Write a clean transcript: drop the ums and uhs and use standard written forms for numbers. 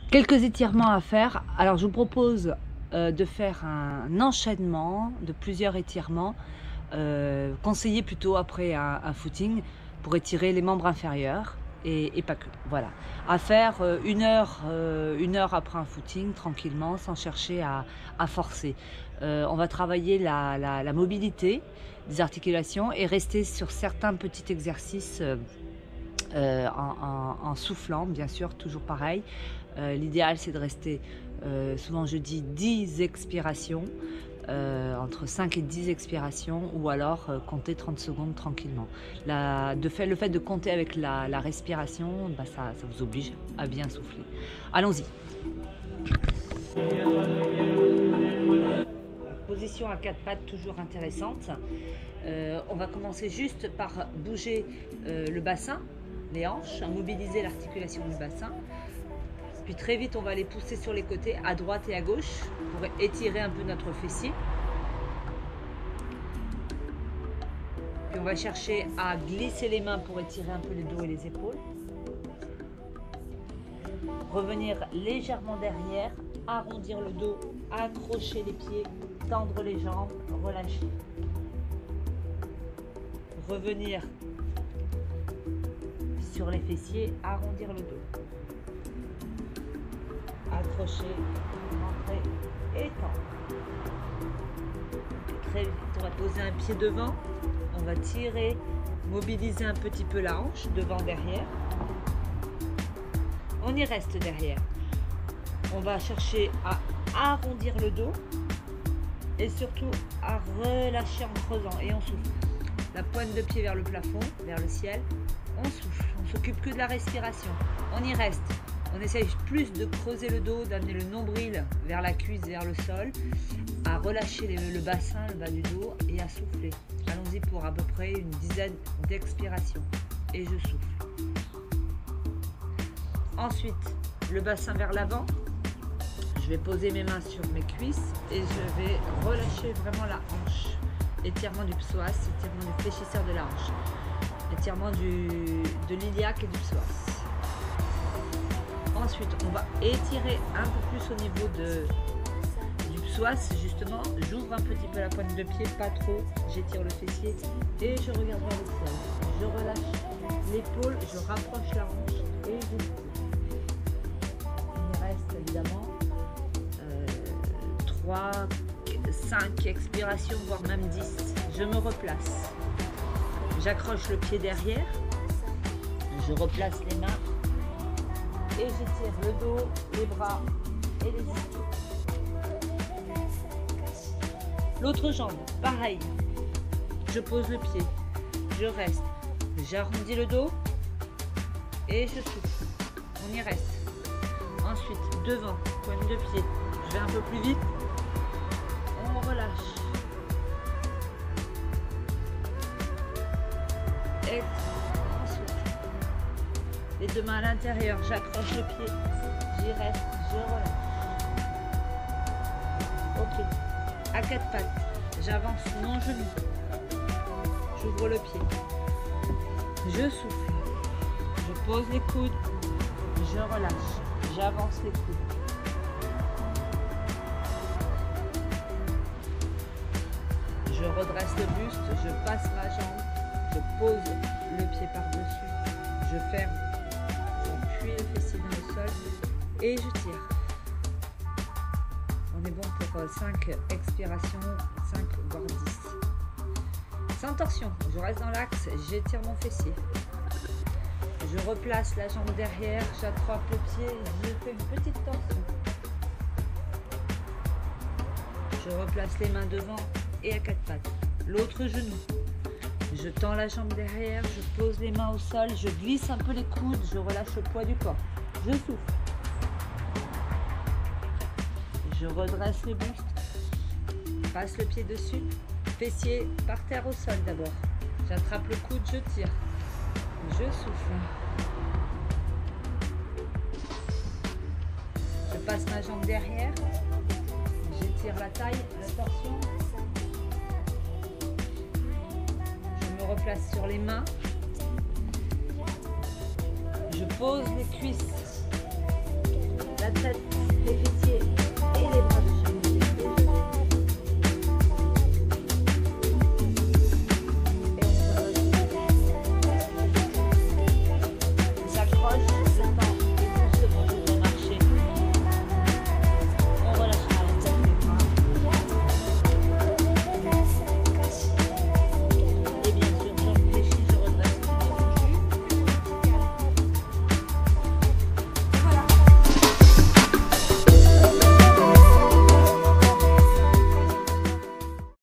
Quelques étirements à faire. Alors je vous propose de faire un enchaînement de plusieurs étirements, conseillés plutôt après un footing pour étirer les membres inférieurs et pas que. Voilà. À faire 1 heure après un footing, tranquillement, sans chercher à forcer. On va travailler la mobilité des articulations et rester sur certains petits exercices en soufflant, bien sûr, toujours pareil. L'idéal, c'est de rester, souvent je dis 10 expirations, entre 5 et 10 expirations, ou alors compter 30 secondes tranquillement. Le fait de compter avec la respiration, bah ça vous oblige à bien souffler. Allons-y. Position à 4 pattes, toujours intéressante. On va commencer juste par bouger le bassin, les hanches, à mobiliser l'articulation du bassin. Puis très vite, on va les pousser sur les côtés, à droite et à gauche, pour étirer un peu notre fessier. Puis on va chercher à glisser les mains pour étirer un peu les dos et les épaules. Revenir légèrement derrière, arrondir le dos, accrocher les pieds, tendre les jambes, relâcher. Revenir sur les fessiers, arrondir le dos. Accrocher, rentrer et tendre. Très vite, on va poser un pied devant. On va tirer, mobiliser un petit peu la hanche, devant, derrière. On y reste derrière. On va chercher à arrondir le dos et surtout à relâcher en creusant et on souffle. La pointe de pied vers le plafond, vers le ciel. On souffle. On s'occupe que de la respiration. On y reste. On essaye plus de creuser le dos, d'amener le nombril vers la cuisse, vers le sol, à relâcher le bassin, le bas du dos et à souffler. Allons-y pour à peu près une dizaine d'expirations. Et je souffle. Ensuite, le bassin vers l'avant. Je vais poser mes mains sur mes cuisses et je vais relâcher vraiment la hanche. Étirement du psoas, étirement du fléchisseur de la hanche. Étirement de l'iliaque et du psoas. Ensuite, on va étirer un peu plus au niveau du psoas, justement. J'ouvre un petit peu la pointe de pied, pas trop. J'étire le fessier et je regarde vers le ciel. Je relâche l'épaule, je rapproche la hanche et je tire. Il me reste évidemment 3, 5 expirations, voire même 10. Je me replace. J'accroche le pied derrière. Je replace les mains. Et j'étire le dos, les bras et les épaules. L'autre jambe, pareil. Je pose le pied. Je reste. J'arrondis le dos. Et je souffle. On y reste. Ensuite, devant, pointe de pied. Je vais un peu plus vite. On relâche. Et on souffle. Les deux mains à l'intérieur, j'accroche le pied, j'y reste, je relâche. Ok. À 4 pattes, j'avance mon genou. J'ouvre le pied. Je souffle. Je pose les coudes. Je relâche. J'avance les coudes. Je redresse le buste, je passe ma jambe, je pose le pied par-dessus, je ferme, j'appuie le fessier dans le sol et je tire. On est bon pour 5 expirations, 5 voire 10. Sans torsion, je reste dans l'axe, j'étire mon fessier. Je replace la jambe derrière, j'attrape le pied, je fais une petite torsion. Je replace les mains devant et à 4 pattes. L'autre genou. Je tends la jambe derrière, je pose les mains au sol, je glisse un peu les coudes, je relâche le poids du corps. Je souffle. Je redresse le buste. Passe le pied dessus. Fessier par terre au sol d'abord. J'attrape le coude, je tire. Je souffle. Je passe ma jambe derrière. J'étire la taille, la torsion. Je me replace sur les mains. Je pose les cuisses